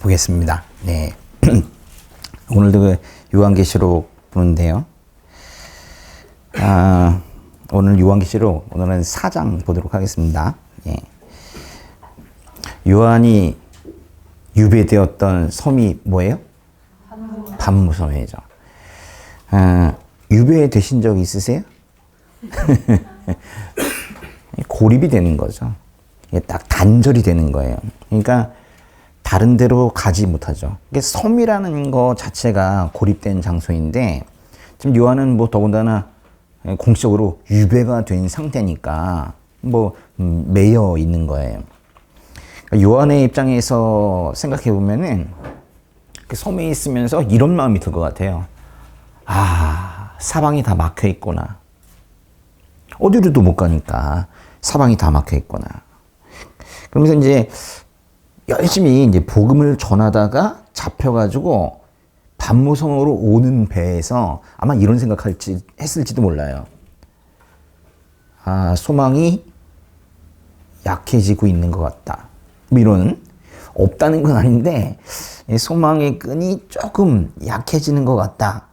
보겠습니다. 네. 오늘도 그 요한계시록 보는데요. 오늘 요한계시록, 오늘은 4장 보도록 하겠습니다. 예. 요한이 유배되었던 섬이 뭐예요? 반모섬이죠. 유배되신 적 있으세요? 고립이 되는 거죠. 딱 단절이 되는 거예요. 그러니까 다른 데로 가지 못하죠. 섬이라는 거 자체가 고립된 장소인데 지금 요한은 뭐 더군다나 공식적으로 유배가 된 상태니까 매여 있는 거예요. 요한의 입장에서 생각해 보면은 그 섬에 있으면서 이런 마음이 들 것 같아요. 사방이 다 막혀 있구나. 어디로도 못 가니까 사방이 다 막혀 있구나. 그러면서 이제 열심히 이제 복음을 전하다가 잡혀가지고 반모섬으로 오는 배에서 아마 이런 했을지도 몰라요. 소망이 약해지고 있는 것 같다. 이런, 없다는 건 아닌데 소망의 끈이 조금 약해지는 것 같다.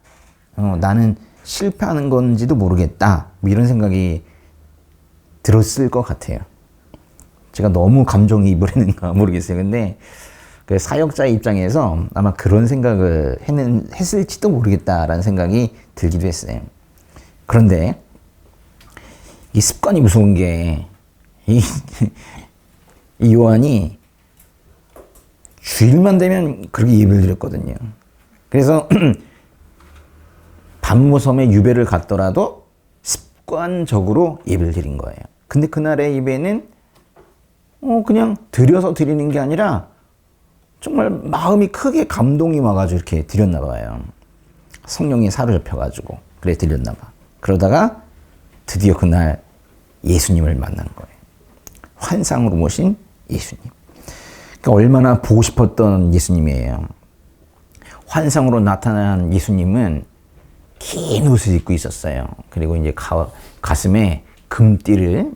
나는 실패하는 건지도 모르겠다. 이런 생각이 들었을 것 같아요. 제가 너무 감정이입을 했는가 모르겠어요. 근데 그 사역자의 입장에서 아마 그런 생각을 했을지도 모르겠다라는 생각이 들기도 했어요. 그런데 이 습관이 무서운 게 이 요한이 주일만 되면 그렇게 예배를 드렸거든요. 그래서 반모섬에 유배를 갔더라도 습관적으로 예배를 드린 거예요. 근데 그날의 예배는 그냥 드려서 드리는 게 아니라 정말 마음이 크게 감동이 와가지고 이렇게 드렸나 봐요. 성령이 사로잡혀가지고 그래 드렸나 봐. 그러다가 드디어 그날 예수님을 만난 거예요. 환상으로 모신 예수님. 그러니까 얼마나 보고 싶었던 예수님이에요. 환상으로 나타난 예수님은 긴 옷을 입고 있었어요. 그리고 이제 가슴에 금띠를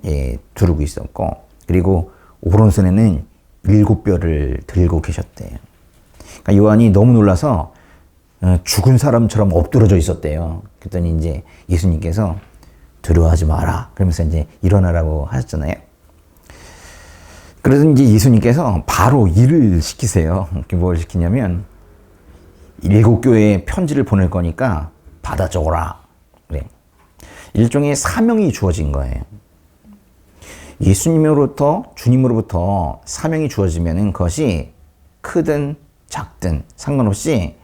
두르고 있었고, 그리고 오른손에는 7뼈를 들고 계셨대요. 그러니까 요한이 너무 놀라서 죽은 사람처럼 엎드러져 있었대요. 그랬더니 이제 예수님께서 두려워하지 마라. 그러면서 이제 일어나라고 하셨잖아요. 그래서 이제 예수님께서 바로 일을 시키세요. 뭘 시키냐면 7교회에 편지를 보낼 거니까 받아 적어라. 그래. 일종의 사명이 주어진 거예요. 주님으로부터 사명이 주어지면은 그것이 크든 작든 상관없이,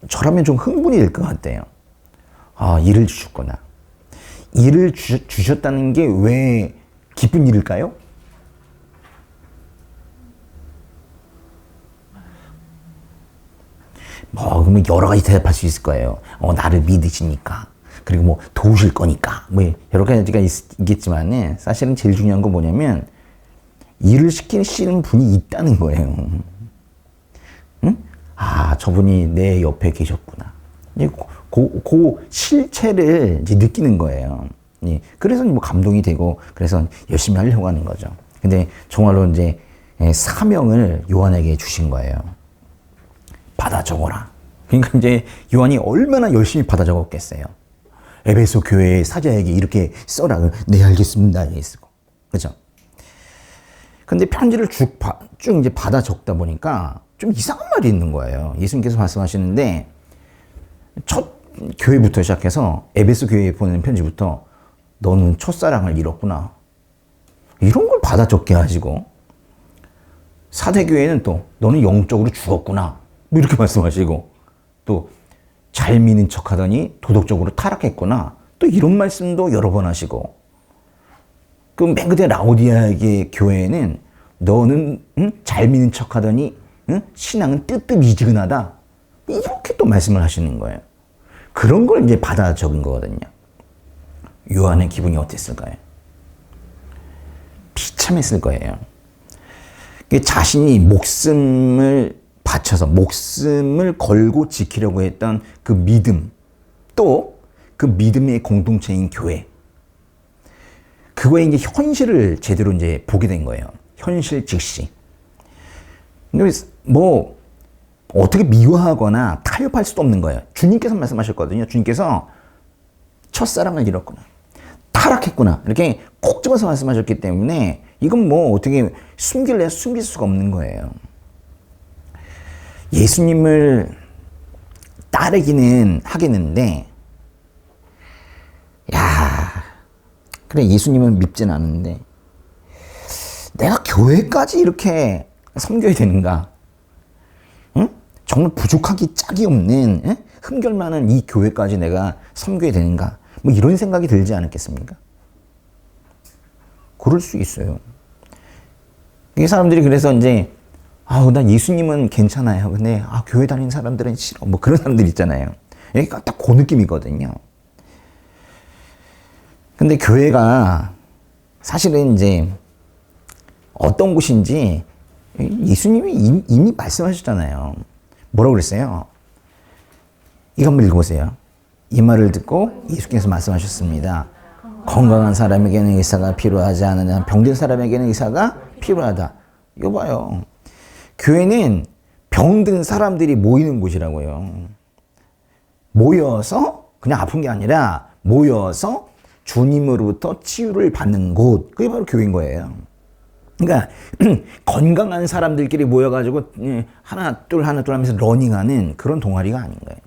저라면 좀 흥분이 될 것 같아요. 일을 주셨구나. 일을 주셨다는 게 왜 기쁜 일일까요? 그러면 여러 가지 대답할 수 있을 거예요. 나를 믿으시니까. 그리고 도우실 거니까. 여러 가지가 있겠지만, 사실은 제일 중요한 건 뭐냐면, 일을 시키시는 분이 있다는 거예요. 응? 저분이 내 옆에 계셨구나. 그 실체를 이제 느끼는 거예요. 그래서 감동이 되고, 그래서 열심히 하려고 하는 거죠. 근데 정말로 이제 사명을 요한에게 주신 거예요. 받아 적어라. 그러니까 이제 요한이 얼마나 열심히 받아 적었겠어요. 에베소 교회의 사자에게 이렇게 써라. 네, 알겠습니다. 쓰고. 그죠? 근데 편지를 쭉 이제 받아 적다 보니까 좀 이상한 말이 있는 거예요. 예수님께서 말씀하시는데, 첫 교회부터 시작해서 에베소 교회에 보내는 편지부터 너는 첫사랑을 잃었구나. 이런 걸 받아 적게 하시고, 사대교회는 또 너는 영적으로 죽었구나. 이렇게 말씀하시고, 또 잘 믿는 척 하더니 도덕적으로 타락했구나. 또 이런 말씀도 여러 번 하시고, 그 맨 끝에 라오디아의 교회에는 너는 잘 믿는 척 하더니 신앙은 뜨뜻미지근하다. 이렇게 또 말씀을 하시는 거예요. 그런 걸 이제 받아 적은 거거든요. 요한의 기분이 어땠을까요? 비참했을 거예요. 자신이 목숨을 바쳐서 목숨을 걸고 지키려고 했던 그 믿음, 또 그 믿음의 공동체인 교회, 그거의 이제 현실을 제대로 이제 보게 된 거예요. 현실 즉시. 근데 뭐 어떻게 미워하거나 타협할 수도 없는 거예요. 주님께서 말씀하셨거든요. 주님께서 첫사랑을 잃었구나, 타락했구나, 이렇게 콕 집어서 말씀하셨기 때문에 이건 뭐 어떻게 숨길 수가 없는 거예요. 예수님을 따르기는 하겠는데, 야, 그래, 예수님은 밉진 않은데 내가 교회까지 이렇게 섬겨야 되는가? 응? 정말 부족하기 짝이 없는, 응? 흠결 많은 이 교회까지 내가 섬겨야 되는가? 뭐 이런 생각이 들지 않았겠습니까? 그럴 수 있어요. 이 사람들이 그래서 이제 나 예수님은 괜찮아요. 근데 교회 다니는 사람들은 싫어. 뭐 그런 사람들 있잖아요. 여기가 딱 그 느낌이거든요. 근데 교회가 사실은 이제 어떤 곳인지 예수님이 이미 말씀하셨잖아요. 뭐라고 그랬어요? 이거 한번 읽어보세요. 이 말을 듣고 예수께서 말씀하셨습니다. 건강한 사람에게는 의사가 필요하지 않으나 병든 사람에게는 의사가 필요하다. 이거 봐요. 교회는 병든 사람들이 모이는 곳이라고요. 모여서 그냥 아픈 게 아니라 모여서 주님으로부터 치유를 받는 곳. 그게 바로 교회인 거예요. 그러니까 건강한 사람들끼리 모여가지고 하나 둘 하면서 러닝하는 그런 동아리가 아닌 거예요.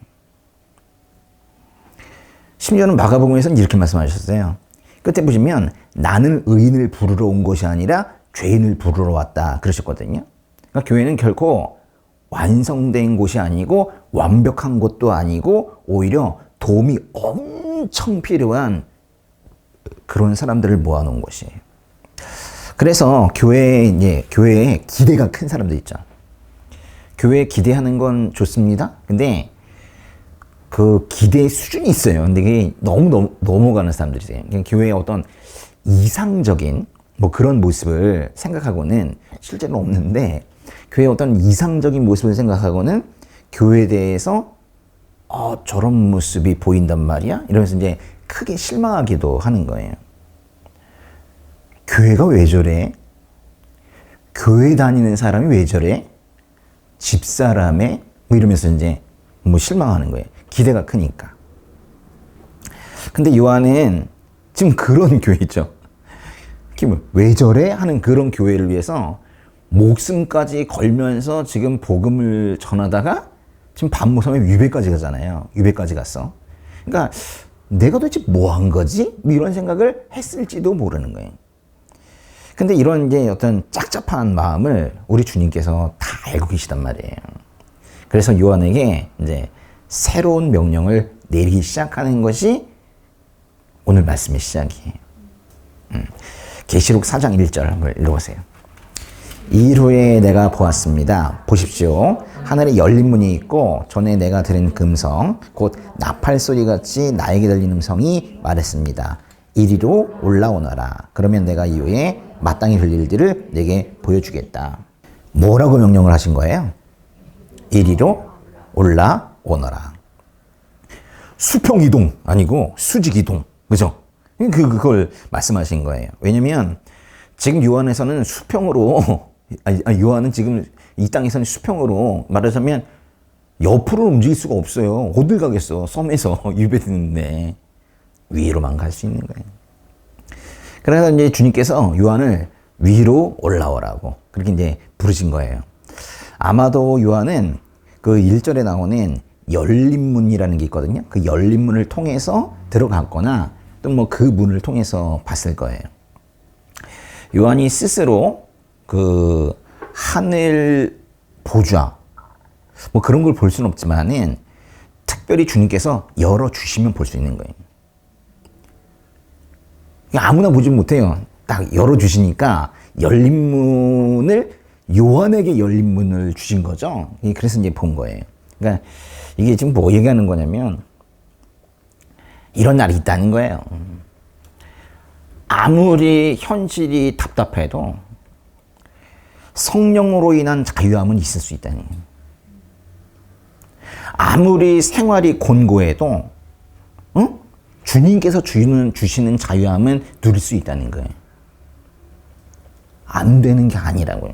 심지어는 마가복음에서는 이렇게 말씀하셨어요. 끝에 보시면 나는 의인을 부르러 온 것이 아니라 죄인을 부르러 왔다 그러셨거든요. 그러니까 교회는 결코 완성된 곳이 아니고 완벽한 곳도 아니고 오히려 도움이 엄청 필요한 그런 사람들을 모아놓은 곳이에요. 그래서 교회에 기대가 큰 사람들 있죠. 교회에 기대하는 건 좋습니다. 근데 그 기대의 수준이 있어요. 근데 그게 너무 넘어가는 사람들이세요. 교회의 어떤 이상적인 뭐 그런 모습을 생각하고는 실제로 없는데, 교회의 어떤 이상적인 모습을 생각하고는 교회에 대해서 저런 모습이 보인단 말이야? 이러면서 이제 크게 실망하기도 하는 거예요. 교회가 왜 저래? 교회 다니는 사람이 왜 저래? 집사람에? 뭐 이러면서 이제 뭐 실망하는 거예요. 기대가 크니까. 근데 요한은 지금 그런 교회죠. 왜 저래? 하는 그런 교회를 위해서 목숨까지 걸면서 지금 복음을 전하다가 지금 반모섬에 유배까지 가잖아요. 유배까지 갔어. 그러니까 내가 도대체 뭐 한 거지? 뭐 이런 생각을 했을지도 모르는 거예요. 근데 이런 이제 어떤 짝짝한 마음을 우리 주님께서 다 알고 계시단 말이에요. 그래서 요한에게 이제 새로운 명령을 내리기 시작하는 것이 오늘 말씀의 시작이에요. 계시록 4장 1절 한번 읽어보세요. 이 일 후에 내가 보았습니다. 보십시오. 하늘에 열린 문이 있고 전에 내가 들은 금성 곧 나팔 소리같이 나에게 들린 음성이 말했습니다. 이리로 올라오너라. 그러면 내가 이후에 마땅히 될 일들을 내게 보여주겠다. 뭐라고 명령을 하신 거예요? 이리로 올라오너라. 수평 이동 아니고 수직 이동. 그죠? 그걸 말씀하신 거예요. 왜냐면 지금 요한에서는 수평으로 요한은 지금 이 땅에서는 수평으로 말하자면 옆으로 움직일 수가 없어요. 어딜 가겠어. 섬에서 유배됐는데 위로만 갈 수 있는 거예요. 그래서 이제 주님께서 요한을 위로 올라오라고 그렇게 이제 부르신 거예요. 아마도 요한은 그 1절에 나오는 열린 문이라는 게 있거든요. 그 열린 문을 통해서 들어갔거나 또 뭐 그 문을 통해서 봤을 거예요. 요한이 스스로 그 하늘 보좌 뭐 그런 걸 볼 수는 없지만은 특별히 주님께서 열어주시면 볼 수 있는 거예요. 아무나 보지 못해요. 딱 열어주시니까 열린 문을 요한에게 열린 문을 주신 거죠. 그래서 이제 본 거예요. 그러니까 이게 지금 뭐 얘기하는 거냐면 이런 날이 있다는 거예요. 아무리 현실이 답답해도 성령으로 인한 자유함은 있을 수 있다는 거예요. 아무리 생활이 곤고해도 주님께서 주시는 자유함은 누릴 수 있다는 거예요. 안 되는 게 아니라고요.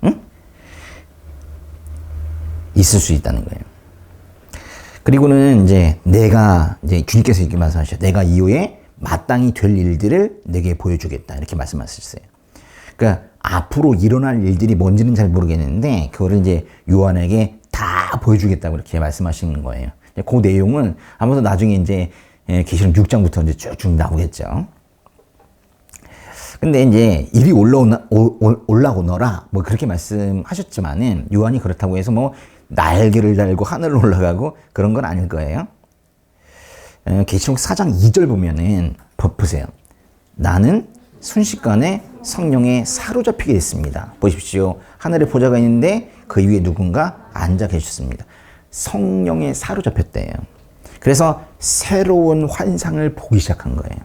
응? 있을 수 있다는 거예요. 그리고는 이제 내가 이제 주님께서 이렇게 말씀하셔. 내가 이후에 마땅히 될 일들을 내게 보여주겠다. 이렇게 말씀하셨어요. 그러니까 앞으로 일어날 일들이 뭔지는 잘 모르겠는데 그거를 이제 요한에게 다 보여주겠다고 이렇게 말씀하시는 거예요. 그 내용은 아마도 나중에 이제 계시록 6장부터 이제 쭉쭉 나오겠죠. 근데 이제 이리 올라오너라 뭐 그렇게 말씀하셨지만은 요한이 그렇다고 해서 뭐 날개를 달고 하늘로 올라가고 그런 건 아닐 거예요. 계시록 4장 2절 보면은 보세요. 나는 순식간에 성령에 사로잡히게 됐습니다. 보십시오. 하늘에 보좌가 있는데 그 위에 누군가 앉아 계셨습니다. 성령에 사로잡혔대요. 그래서 새로운 환상을 보기 시작한 거예요.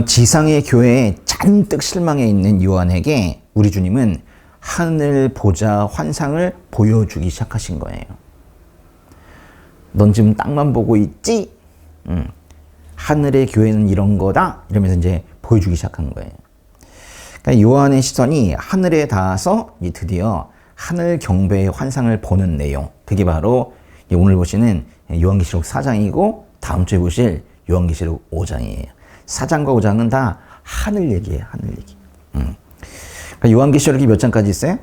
지상의 교회에 잔뜩 실망해 있는 요한에게 우리 주님은 하늘 보좌 환상을 보여주기 시작하신 거예요. 넌 지금 땅만 보고 있지? 하늘의 교회는 이런 거다? 이러면서 이제 보여주기 시작한 거예요. 그러니까 요한의 시선이 하늘에 닿아서 드디어 하늘 경배의 환상을 보는 내용. 그게 바로 오늘 보시는 요한계시록 4장이고 다음 주에 보실 요한계시록 5장이에요. 4장과 5장은 다 하늘 얘기예요. 하늘 얘기. 그러니까 요한계시록이 몇 장까지 있어요?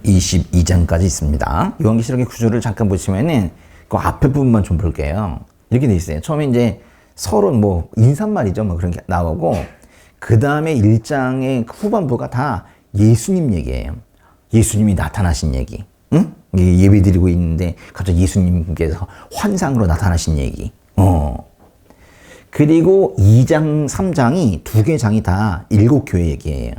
22장까지 있습니다. 요한계시록의 구조를 잠깐 보시면은 그 앞에 부분만 좀 볼게요. 이렇게 돼 있어요. 처음에 이제 서론 뭐 인사말이죠. 뭐 그런 게 나오고 그 다음에 1장의 후반부가 다 예수님 얘기예요. 예수님이 나타나신 얘기. 응? 예배 드리고 있는데 갑자기 예수님께서 환상으로 나타나신 얘기. 그리고 2장, 3장이 두 개 장이 다 7교회 얘기예요.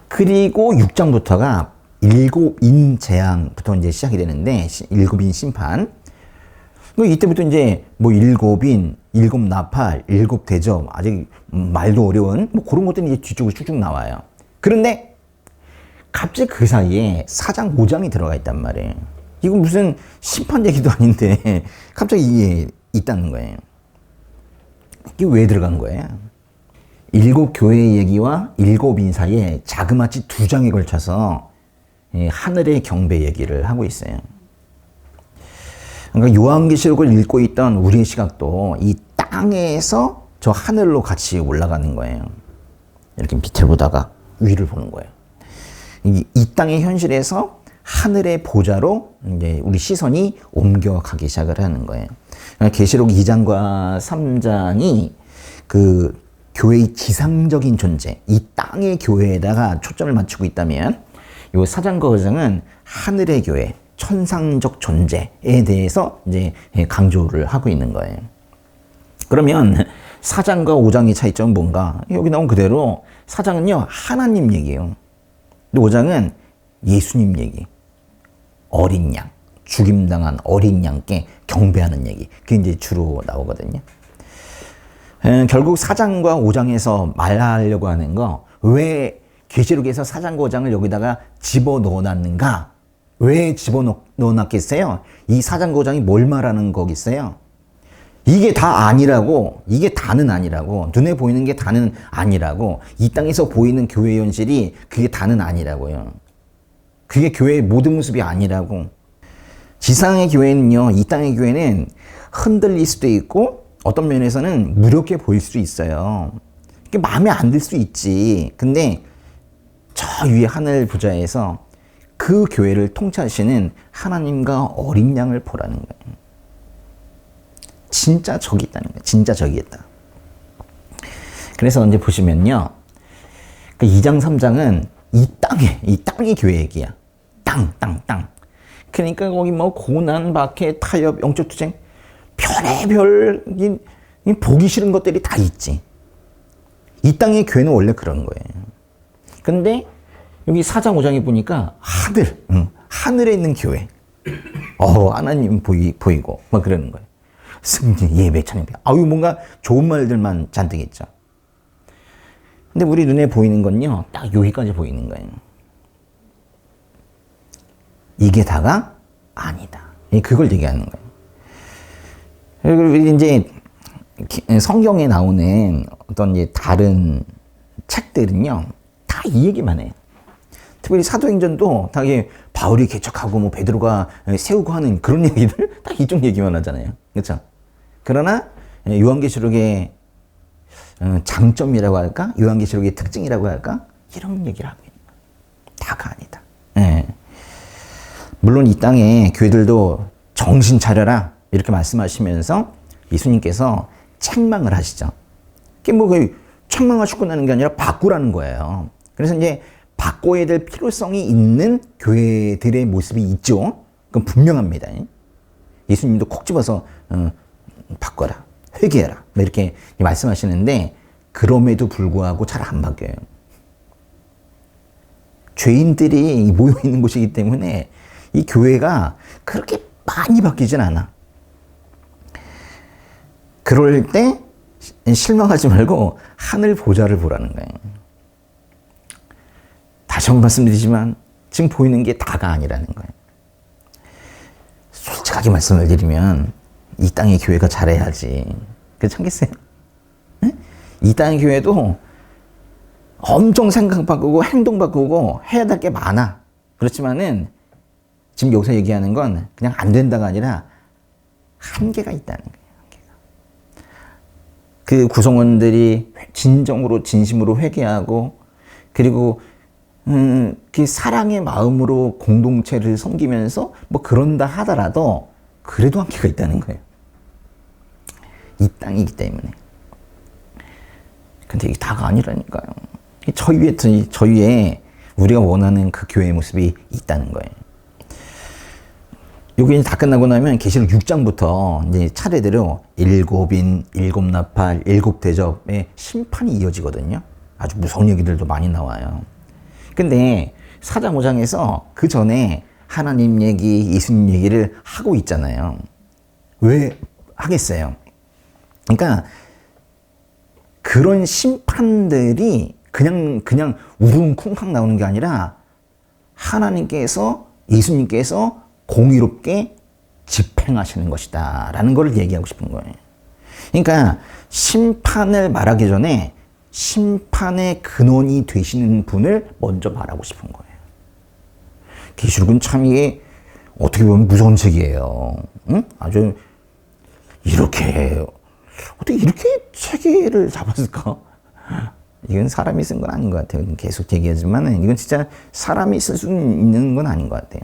그리고 6장부터가 7인 재앙부터 이제 시작이 되는데 7인 심판. 이때부터 이제 뭐 7인, 7나팔, 7대접 아직 말도 어려운 뭐 그런 것들이 이제 뒤쪽으로 쭉쭉 나와요. 그런데 갑자기 그 사이에 4장, 5장이 들어가 있단 말이에요. 이건 무슨 심판 얘기도 아닌데 갑자기 이게 있다는 거예요. 이게 왜 들어간 거예요? 7교회의 얘기와 7인 사이에 자그마치 2장에 걸쳐서 하늘의 경배 얘기를 하고 있어요. 그러니까 요한계시록을 읽고 있던 우리의 시각도 이 땅에서 저 하늘로 같이 올라가는 거예요. 이렇게 밑을 보다가 위를 보는 거예요. 이 땅의 현실에서 하늘의 보좌로 이제 우리 시선이 옮겨가기 시작을 하는 거예요. 계시록 2장과 3장이 그 교회의 지상적인 존재, 이 땅의 교회에다가 초점을 맞추고 있다면 이 4장과 5장은 하늘의 교회, 천상적 존재에 대해서 이제 강조를 하고 있는 거예요. 그러면 4장과 5장의 차이점은 뭔가? 여기 나온 그대로 4장은요, 하나님 얘기예요. 근데 5장은 예수님 얘기. 어린 양, 죽임당한 어린 양께 경배하는 얘기. 그게 이제 주로 나오거든요. 결국 4장과 5장에서 말하려고 하는 거, 왜 계시록에서 4장과 5장을 여기다가 집어넣어놨는가? 왜 집어넣어놨겠어요? 이 4장과 5장이 뭘 말하는 거겠어요? 이게 다 아니라고, 이게 다는 아니라고, 눈에 보이는 게 다는 아니라고, 이 땅에서 보이는 교회 현실이 그게 다는 아니라고요. 그게 교회의 모든 모습이 아니라고. 지상의 교회는요, 이 땅의 교회는 흔들릴 수도 있고, 어떤 면에서는 무력해 보일 수도 있어요. 그게 마음에 안 들 수 있지. 근데 저 위에 하늘 보좌에서 그 교회를 통치하시는 하나님과 어린 양을 보라는 거예요. 진짜 저기 있다는 거예요. 진짜 저기 있다. 그래서 이제 보시면요. 2장, 3장은 이 땅의 교회 얘기야. 땅. 그러니까 거기 뭐 고난, 박해, 타협, 영적 투쟁, 별의별 보기 싫은 것들이 다 있지. 이 땅의 교회는 원래 그런 거예요. 근데 여기 4장, 5장에 보니까 하늘에 있는 교회. 하나님 보이고 막 그러는 거예요. 승진, 예배, 찬양, 뭔가 좋은 말들만 잔뜩 있죠. 근데 우리 눈에 보이는 건요, 딱 여기까지 보이는 거예요. 이게 다가 아니다. 그걸 얘기하는 거예요. 그리고 이제 성경에 나오는 어떤 이제 다른 책들은요, 다 이 얘기만 해요. 특별히 사도행전도 다 이게 바울이 개척하고 뭐 베드로가 세우고 하는 그런 얘기들 딱 이쪽 얘기만 하잖아요. 그렇죠? 그러나 요한계시록의 장점이라고 할까? 요한계시록의 특징이라고 할까? 이런 얘기를 하고 있는 거예요. 다가 아니다. 예. 물론 이 땅에 교회들도 정신 차려라 이렇게 말씀하시면서 예수님께서 책망을 하시죠. 그게 뭐 책망하시고 끝나는 게 아니라 바꾸라는 거예요. 그래서 이제 바꿔야 될 필요성이 있는 교회들의 모습이 있죠. 그건 분명합니다. 예수님도 콕 집어서 바꿔라, 회개해라 이렇게 말씀하시는데 그럼에도 불구하고 잘 안 바뀌어요. 죄인들이 모여 있는 곳이기 때문에 이 교회가 그렇게 많이 바뀌진 않아. 그럴 때 실망하지 말고 하늘 보좌를 보라는 거예요. 다시 한번 말씀드리지만 지금 보이는 게 다가 아니라는 거예요. 솔직하게 말씀을 드리면 이 땅의 교회가 잘해야지. 괜찮겠어요? 네? 이 땅의 교회도 엄청 생각 바꾸고 행동 바꾸고 해야 될 게 많아. 그렇지만은 지금 여기서 얘기하는 건 그냥 안 된다가 아니라 한계가 있다는 거예요. 한계가. 그 구성원들이 진정으로 진심으로 회개하고 그리고 그 사랑의 마음으로 공동체를 섬기면서 뭐 그런다 하더라도 그래도 한계가 있다는 거예요. 이 땅이기 때문에. 근데 이게 다가 아니라니까요. 저 위에 우리가 원하는 그 교회의 모습이 있다는 거예요. 요게 이제 다 끝나고 나면 계시록 6장부터 이제 차례대로 일곱인, 일곱 나팔, 일곱 대접의 심판이 이어지거든요. 아주 무서운 얘기들도 많이 나와요. 근데 4장 5장에서 그 전에 하나님 얘기, 예수님 얘기를 하고 있잖아요. 왜 하겠어요? 그러니까 그런 심판들이 그냥 우릉쿵쾅 나오는 게 아니라 하나님께서 예수님께서 공의롭게 집행하시는 것이다 라는 걸 얘기하고 싶은 거예요. 그러니까 심판을 말하기 전에 심판의 근원이 되시는 분을 먼저 말하고 싶은 거예요. 계시록은 참 이게 어떻게 보면 무서운 책이에요. 응? 아주 어떻게 이렇게 체계를 잡았을까? 이건 사람이 쓴 건 아닌 것 같아요. 계속 얘기하지만 이건 진짜 사람이 쓸 수 있는 건 아닌 것 같아요.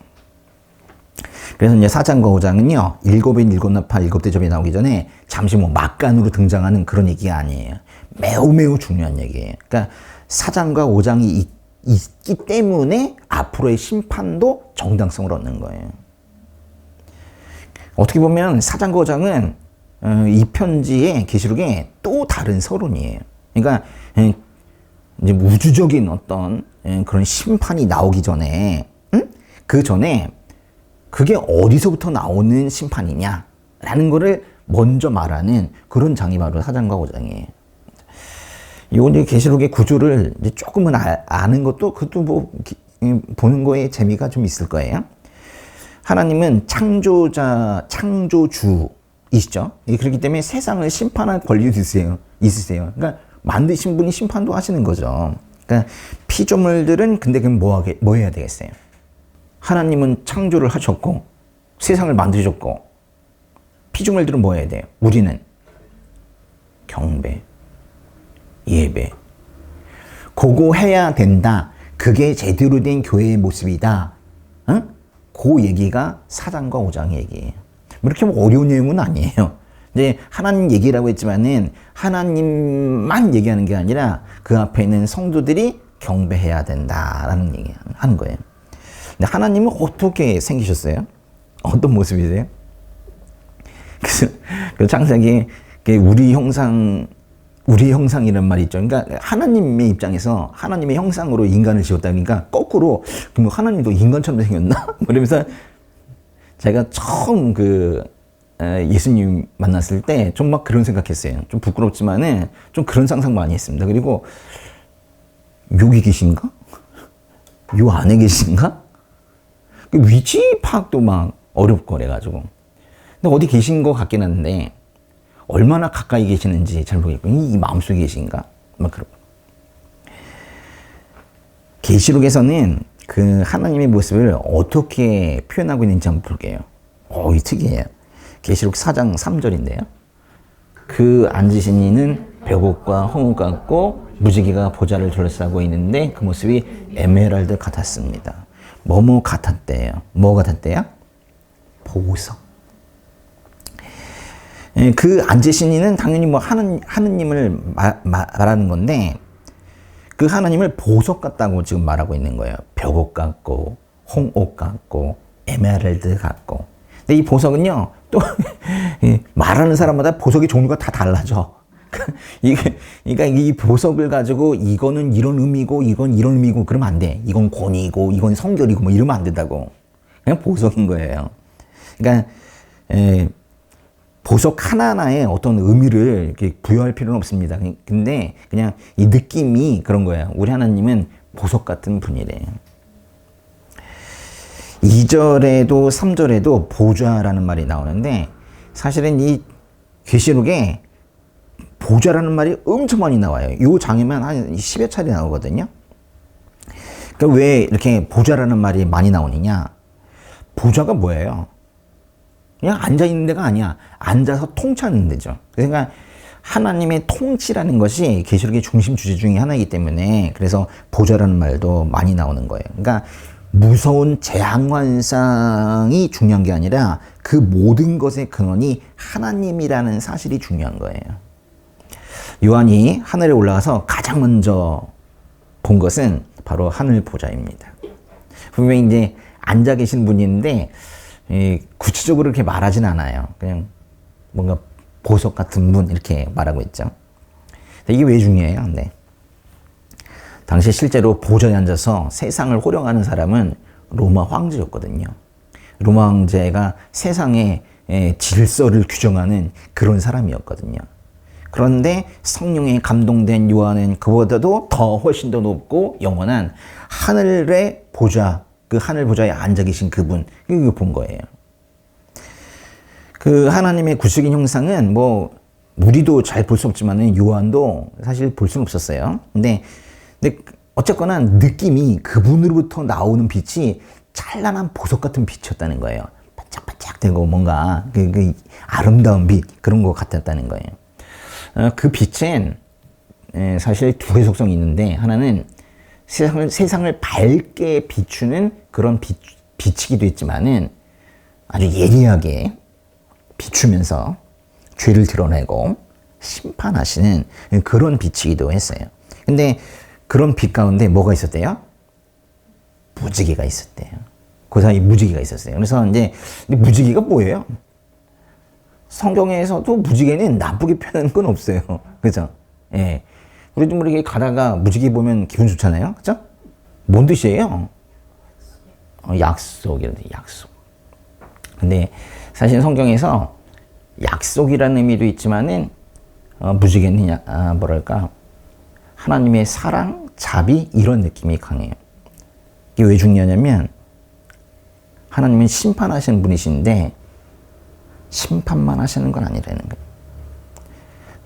그래서 이제 4장과 5장은요, 일곱인, 일곱 나팔, 일곱 대접이 나오기 전에 잠시 뭐 막간으로 등장하는 그런 얘기가 아니에요. 매우 중요한 얘기예요. 그러니까 4장과 5장이 있기 때문에 앞으로의 심판도 정당성을 얻는 거예요. 어떻게 보면 4장과 5장은 이 편지의 계시록의 또 다른 서론이에요. 그러니까 이제 우주적인 어떤 그런 심판이 나오기 전에, 그 전에 그게 어디서부터 나오는 심판이냐라는 거를 먼저 말하는 그런 장이 바로 4장과 5장이에요. 요 이제 계시록의 구조를 이제 조금은 아는 것도 그것도 뭐 보는 거에 재미가 좀 있을 거예요. 하나님은 창조주이시죠. 그렇기 때문에 세상을 심판할 권리도 있으세요. 그러니까 만드신 분이 심판도 하시는 거죠. 그러니까 피조물들은 근데 그럼 뭐 해야 되겠어요? 하나님은 창조를 하셨고 세상을 만드셨고 피조물들은 뭐 해야 돼요? 우리는 경배, 예배. 그거 해야 된다. 그게 제대로 된 교회의 모습이다. 응? 그 얘기가 4장과 5장의 얘기예요. 이렇게 뭐 어려운 내용은 아니에요. 이제 하나님 얘기라고 했지만은 하나님만 얘기하는 게 아니라 그 앞에 있는 성도들이 경배해야 된다라는 얘기 하는 거예요. 근데 하나님은 어떻게 생기셨어요? 어떤 모습이세요? 그래서 창세기 우리 형상이란 말이 있죠. 그러니까 하나님의 입장에서 하나님의 형상으로 인간을 지었다. 그러니까 거꾸로 그럼 하나님도 인간처럼 생겼나? 그러면서 제가 처음 예수님 만났을 때 좀 막 그런 생각했어요. 좀 부끄럽지만은 좀 그런 상상 많이 했습니다. 그리고 여기 계신가? 요 안에 계신가? 위치 파악도 막 어렵고 그래가지고. 근데 어디 계신 것 같긴 한데 얼마나 가까이 계시는지 잘 모르겠고 이 마음속에 계신가? 막 그러고. 계시록에서는 그 하나님의 모습을 어떻게 표현하고 있는지 한번 볼게요. 이 특이해요. 계시록 4장 3절인데요. 그 앉으신 이는 벽옥과 홍옥 같고 무지개가 보좌를 둘러싸고 있는데 그 모습이 에메랄드 같았습니다. 뭐뭐 같았대요. 뭐 같았대요? 보석. 그 앉으신 이는 당연히 뭐 하느님을 말하는 건데 그 하나님을 보석 같다고 지금 말하고 있는 거예요. 벽옥 같고 홍옥 같고 에메랄드 같고. 근데 이 보석은요 또 말하는 사람마다 보석의 종류가 다 달라져. 그러니까 이 보석을 가지고 이거는 이런 의미고 이건 이런 의미고 그러면 안 돼. 이건 권위고 이건 성결이고 뭐 이러면 안 된다고. 그냥 보석인 거예요. 그러니까 보석 하나하나에 어떤 의미를 이렇게 부여할 필요는 없습니다. 근데 그냥 이 느낌이 그런 거예요. 우리 하나님은 보석 같은 분이래요. 2절에도 3절에도 보좌라는 말이 나오는데 사실은 이 계시록에 보좌라는 말이 엄청 많이 나와요. 이 장에만 한 10여 차례 나오거든요. 그러니까 왜 이렇게 보좌라는 말이 많이 나오느냐? 보좌가 뭐예요? 그냥 앉아있는 데가 아니야. 앉아서 통치하는 데죠. 그러니까 하나님의 통치라는 것이 계시록의 중심 주제 중에 하나이기 때문에 그래서 보좌라는 말도 많이 나오는 거예요. 그러니까 무서운 재앙환상이 중요한 게 아니라 그 모든 것의 근원이 하나님이라는 사실이 중요한 거예요. 요한이 하늘에 올라가서 가장 먼저 본 것은 바로 하늘 보좌입니다. 분명히 이제 앉아 계신 분이 있는데 구체적으로 이렇게 말하진 않아요. 그냥 뭔가 보석 같은 분 이렇게 말하고 있죠. 이게 왜 중요해요? 네. 당시 실제로 보좌에 앉아서 세상을 호령하는 사람은 로마 황제였거든요. 로마 황제가 세상의 질서를 규정하는 그런 사람이었거든요. 그런데 성령에 감동된 요한은 그보다도 훨씬 더 높고 영원한 하늘의 보좌, 그 하늘 보좌에 앉아 계신 그분, 이거 본 거예요. 그 하나님의 구속인 형상은 뭐 우리도 잘 볼 수 없지만은 요한도 사실 볼 수는 없었어요. 근데 어쨌거나 느낌이 그분으로부터 나오는 빛이 찬란한 보석 같은 빛이었다는 거예요. 반짝반짝 되고 뭔가 그 아름다운 빛 그런 것 같았다는 거예요. 그 빛은 사실 두 개의 속성이 있는데 하나는 세상을 밝게 비추는 그런 빛이기도 했지만은 아주 예리하게 비추면서 죄를 드러내고 심판하시는 그런 빛이기도 했어요. 근데 그런 빛 가운데 뭐가 있었대요? 무지개가 있었대요. 그 사이 무지개가 있었어요. 그래서 이제 무지개가 뭐예요? 성경에서도 무지개는 나쁘게 표현하는 건 없어요. 그죠? 예. 우리도 모르게 가다가 무지개 보면 기분 좋잖아요. 그죠? 뭔 뜻이에요? 약속이란데, 약속. 근데 사실 성경에서 약속이라는 의미도 있지만은, 무지개는, 뭐랄까, 하나님의 사랑, 자비, 이런 느낌이 강해요. 이게 왜 중요하냐면, 하나님은 심판하시는 분이신데, 심판만 하시는 건 아니라는 거예요.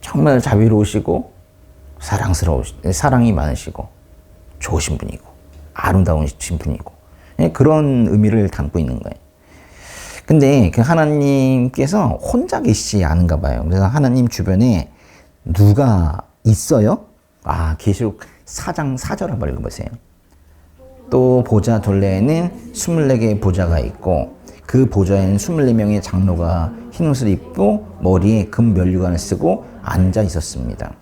정말 자비로우시고 사랑이 많으시고 좋으신 분이고 아름다우신 분이고 그런 의미를 담고 있는 거예요. 근데 그 하나님께서 혼자 계시지 않은가 봐요. 그래서 하나님 주변에 누가 있어요? 계시록 4장 4절 한번 읽어보세요. 또 보좌 둘레에는 24개의 보좌가 있고 그 보좌에는 24명의 장로가 흰 옷을 입고 머리에 금 면류관을 쓰고 앉아 있었습니다.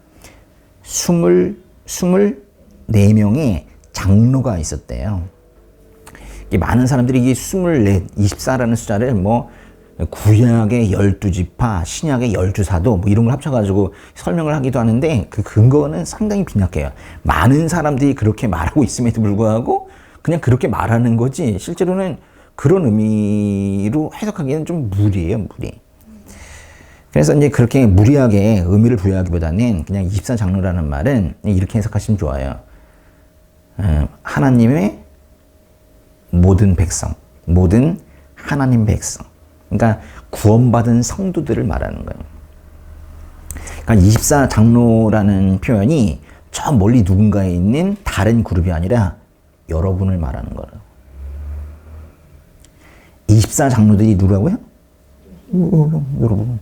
24명의 장로가 있었대요. 많은 사람들이 이 24, 24라는 숫자를 뭐 구약의 12지파, 신약의 12사도 뭐 이런 걸 합쳐가지고 설명을 하기도 하는데 그 근거는 상당히 빈약해요. 많은 사람들이 그렇게 말하고 있음에도 불구하고 그냥 그렇게 말하는 거지 실제로는 그런 의미로 해석하기에는 좀 무리예요, 무리. 그래서 이제 그렇게 무리하게 의미를 부여하기보다는 그냥 24장로라는 말은 이렇게 해석하시면 좋아요. 하나님의 모든 백성, 모든 하나님 백성. 그러니까 구원받은 성도들을 말하는 거예요. 그러니까 24장로라는 표현이 저 멀리 누군가에 있는 다른 그룹이 아니라 여러분을 말하는 거라고. 24장로들이 누구라고요? 여러분.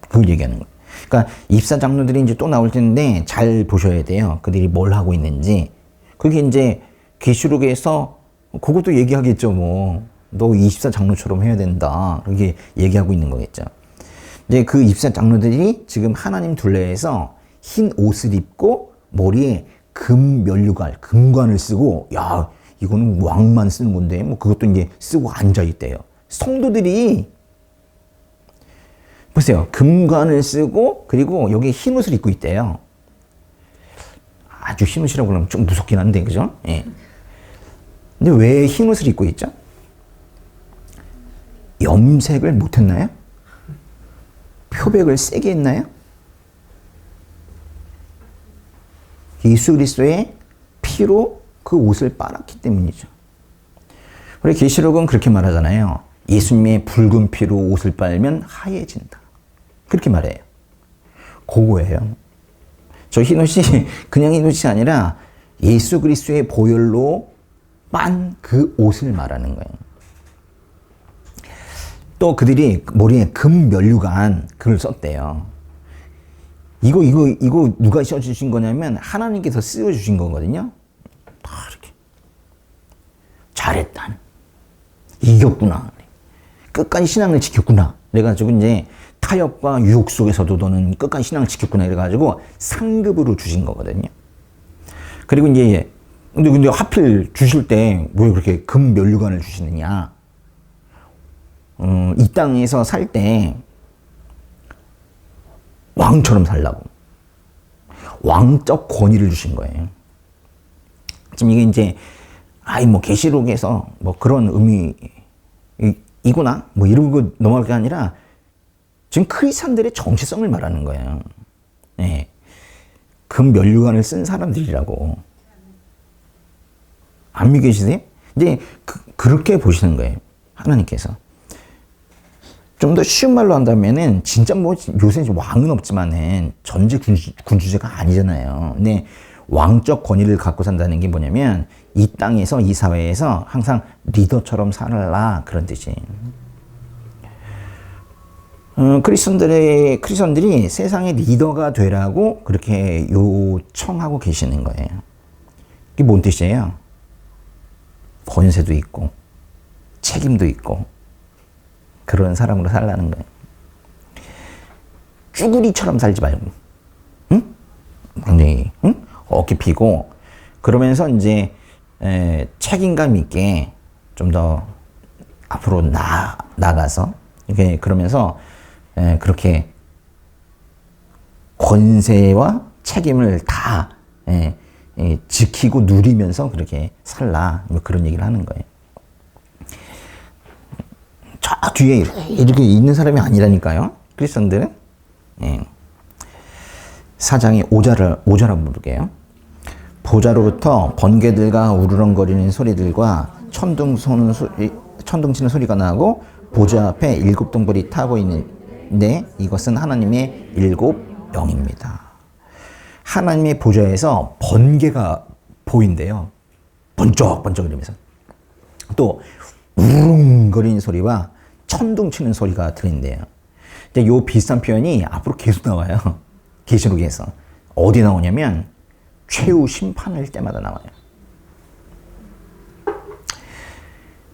그걸 얘기하는 거예요. 그러니까 24장로들이 이제 또 나올 텐데 잘 보셔야 돼요. 그들이 뭘 하고 있는지. 그게 이제 계시록에서 그것도 얘기하겠죠. 뭐 너 24장로처럼 해야 된다. 그렇게 얘기하고 있는 거겠죠. 이제 그 24장로들이 지금 하나님 둘레에서 흰 옷을 입고 머리에 금 면류관, 금관을 쓰고, 야, 이거는 왕만 쓰는 건데, 뭐 그것도 이제 쓰고 앉아 있대요. 성도들이 보세요. 금관을 쓰고 그리고 여기 흰 옷을 입고 있대요. 아주 흰 옷이라고 그러면 좀 무섭긴 한데, 그죠? 예. 근데 왜 흰 옷을 입고 있죠? 염색을 못했나요? 표백을 세게 했나요? 예수 그리스도의 피로 그 옷을 빨았기 때문이죠. 우리 계시록은 그렇게 말하잖아요. 예수님의 붉은 피로 옷을 빨면 하얘진다. 그렇게 말해요. 그거예요. 저 흰옷이 그냥 흰옷이 아니라 예수 그리스도의 보혈로 빤 그 옷을 말하는 거예요. 또 그들이 머리에 금 면류관 그걸 썼대요. 이거 누가 씌워주신 거냐면 하나님께서 씌워주신 거거든요. 다 이렇게. 잘했다. 이겼구나. 끝까지 신앙을 지켰구나. 그래가지고 이제 타협과 유혹 속에서도 너는 끝까지 신앙을 지켰구나. 그래가지고 상급으로 주신 거거든요. 그리고 이제 근데 하필 주실 때 왜 그렇게 금 면류관을 주시느냐. 이 땅에서 살 때 왕처럼 살라고. 왕적 권위를 주신 거예요. 지금 이게 이제, 뭐, 계시록에서 뭐 그런 의미이구나? 뭐 이러고 넘어갈 게 아니라 지금 크리스찬들의 정체성을 말하는 거예요. 네. 금 면류관을 쓴 사람들이라고. 안 믿으시세요? 이제 그렇게 보시는 거예요. 하나님께서. 좀 더 쉬운 말로 한다면은, 진짜 뭐, 요새 왕은 없지만은, 전제 군주제가 아니잖아요. 근데, 왕적 권위를 갖고 산다는 게 뭐냐면, 이 땅에서, 이 사회에서 항상 리더처럼 살아라. 그런 뜻이에요. 크리스천들이 세상의 리더가 되라고 그렇게 요청하고 계시는 거예요. 이게 뭔 뜻이에요? 권세도 있고, 책임도 있고, 그런 사람으로 살라는 거예요. 쭈구리처럼 살지 말고, 응? 굉장히, 응? 어깨 피고, 그러면서 이제, 책임감 있게 좀 더 앞으로 나가서, 이렇게 그러면서, 그렇게 권세와 책임을 다, 지키고 누리면서 그렇게 살라. 뭐 그런 얘기를 하는 거예요. 저 뒤에 이렇게 있는 사람이 아니라니까요. 크리스천들은. 4장의 5절을 한번 볼게요. 보좌로부터 번개들과 우르렁거리는 소리들과 천둥 치는 소리가 나고 보좌 앞에 7동불이 타고 있는데 이것은 하나님의 7영입니다. 하나님의 보좌에서 번개가 보인대요. 번쩍번쩍 이러면서. 또 우릉거리는 소리와 천둥 치는 소리가 들린대요. 근데 요 비슷한 표현이 앞으로 계속 나와요. 계시록에서. 어디 나오냐면 최후 심판할 때마다 나와요.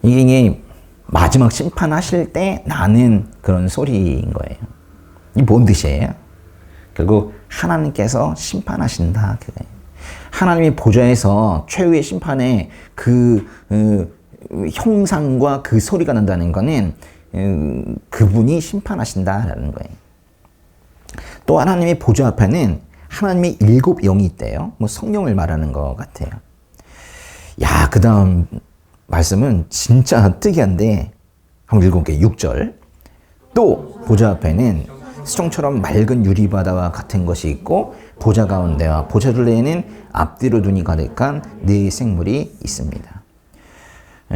이게 마지막 심판하실 때 나는 그런 소리인 거예요. 이게 뭔 뜻이에요? 결국 하나님께서 심판하신다. 그거예요. 하나님의 보좌에서 최후의 심판에 그 형상과 그 소리가 난다는 거는 그분이 심판하신다라는 거예요. 또 하나님의 보좌 앞에는 하나님의 7영이 있대요. 뭐 성령을 말하는 것 같아요. 야, 그 다음 말씀은 진짜 특이한데 한번 읽어볼게요. 6절. 또 보좌 앞에는 수정처럼 맑은 유리바다와 같은 것이 있고 보좌 가운데와 보좌 둘레에는 앞뒤로 눈이 가득한 네 생물이 있습니다.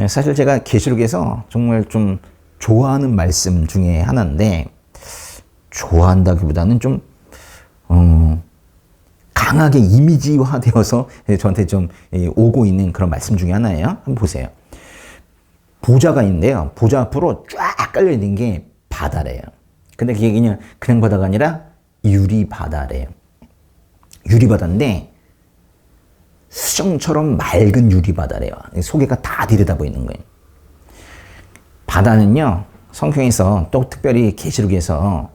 사실 제가 계시록에서 정말 좀 좋아하는 말씀 중에 하나인데 좋아한다기보다는 좀 강하게 이미지화되어서 저한테 좀 오고 있는 그런 말씀 중에 하나예요. 한번 보세요. 보좌가 있는데요. 보좌 앞으로 쫙 깔려있는 게 바다래요. 근데 그게 그냥 바다가 아니라 유리바다래요. 유리바다인데 수정처럼 맑은 유리바다래요. 속에가 다 들여다보이는 거예요. 바다는요, 성경에서 또 특별히 계시록에서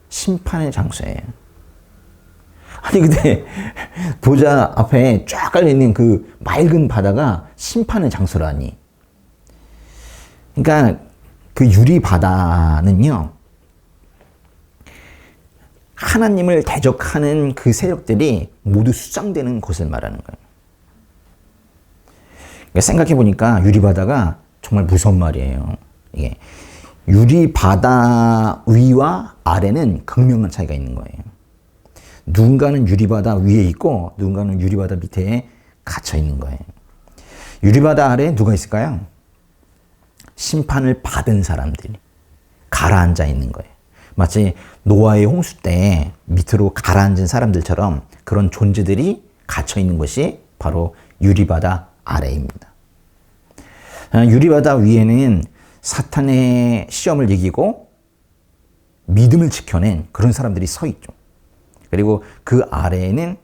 심판의 장소예요. 아니 근데 보좌 앞에 쫙 깔려있는 그 맑은 바다가 심판의 장소라니. 그러니까 그 유리바다는요, 하나님을 대적하는 그 세력들이 모두 수장되는 곳을 말하는 거예요. 그러니까 생각해 보니까 유리바다가 정말 무서운 말이에요. 이게 유리바다 위와 아래는 극명한 차이가 있는 거예요. 누군가는 유리바다 위에 있고 누군가는 유리바다 밑에 갇혀 있는 거예요. 유리바다 아래에 누가 있을까요? 심판을 받은 사람들이 가라앉아 있는 거예요. 마치 노아의 홍수 때 밑으로 가라앉은 사람들처럼 그런 존재들이 갇혀 있는 것이 바로 유리바다 아래입니다. 유리바다 위에는 사탄의 시험을 이기고 믿음을 지켜낸 그런 사람들이 서 있죠. 그리고 그 아래에는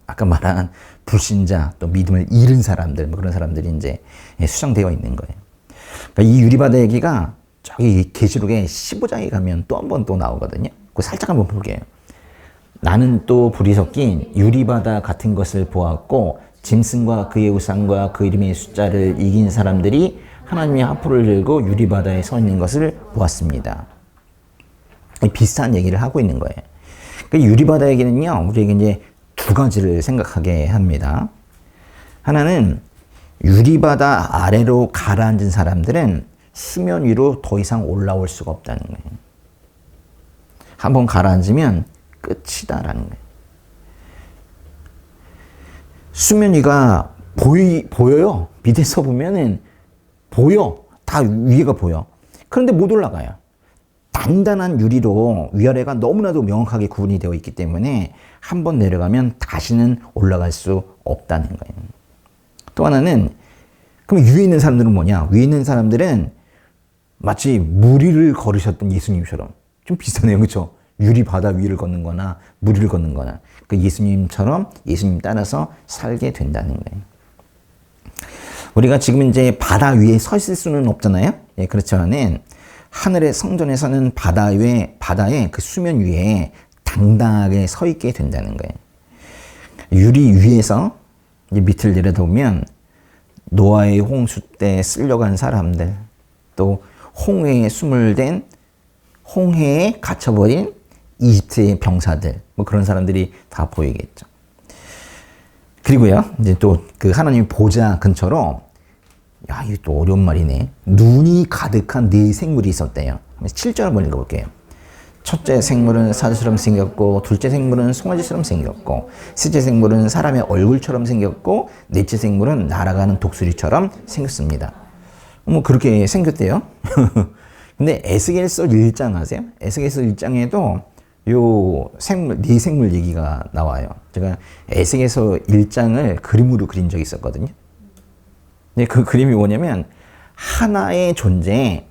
아까 말한 불신자, 또 믿음을 잃은 사람들, 뭐 그런 사람들이 이제 수정되어 있는 거예요. 그러니까 이 유리바다 얘기가 저기 계시록의 15장에 가면 또 한 번 또 나오거든요. 그거 살짝 한번 볼게요. 나는 또 불이 섞인 유리바다 같은 것을 보았고 짐승과 그의 우상과 그 이름의 숫자를 이긴 사람들이 하나님의 하프를 들고 유리바다에 서 있는 것을 보았습니다. 비슷한 얘기를 하고 있는 거예요. 그 유리바다 얘기는요, 우리에게 이제 두 가지를 생각하게 합니다. 하나는 유리바다 아래로 가라앉은 사람들은 수면 위로 더 이상 올라올 수가 없다는 거예요. 한번 가라앉으면 끝이다라는 거예요. 수면 위가 보여요. 밑에서 보면은 보여. 다 위에가 보여. 그런데 못 올라가요. 단단한 유리로 위아래가 너무나도 명확하게 구분이 되어 있기 때문에 한번 내려가면 다시는 올라갈 수 없다는 거예요. 또 하나는 그럼 위에 있는 사람들은 뭐냐? 위에 있는 사람들은 마치 물 위를 걸으셨던 예수님처럼 좀 비슷하네요. 그렇죠? 유리 바다 위를 걷는 거나 물 위를 걷는 거나 그 예수님처럼 예수님 따라서 살게 된다는 거예요. 우리가 지금 이제 바다 위에 서 있을 수는 없잖아요. 예, 그렇지만은 하늘의 성전에서는 바다의 그 수면 위에 당당하게 서 있게 된다는 거예요. 유리 위에서 이제 밑을 내려다보면 노아의 홍수 때 쓸려간 사람들, 또 홍해에 수몰된 홍해에 갇혀버린 이집트의 병사들, 뭐 그런 사람들이 다 보이겠죠. 그리고요, 이제 또 그 하나님 보좌 근처로, 야, 이거 또 어려운 말이네. 눈이 가득한 네 생물이 있었대요. 7절 한번 읽어볼게요. 첫째 생물은 사자처럼 생겼고, 둘째 생물은 송아지처럼 생겼고, 셋째 생물은 사람의 얼굴처럼 생겼고, 넷째 생물은 날아가는 독수리처럼 생겼습니다. 뭐 그렇게 생겼대요. 근데 에스겔서 1장 아세요? 에스겔서 1장에도 요 생물, 네 생물 얘기가 나와요. 제가 에스겔서 1장을 그림으로 그린 적이 있었거든요. 근데 그 그림이 뭐냐면 하나의 존재에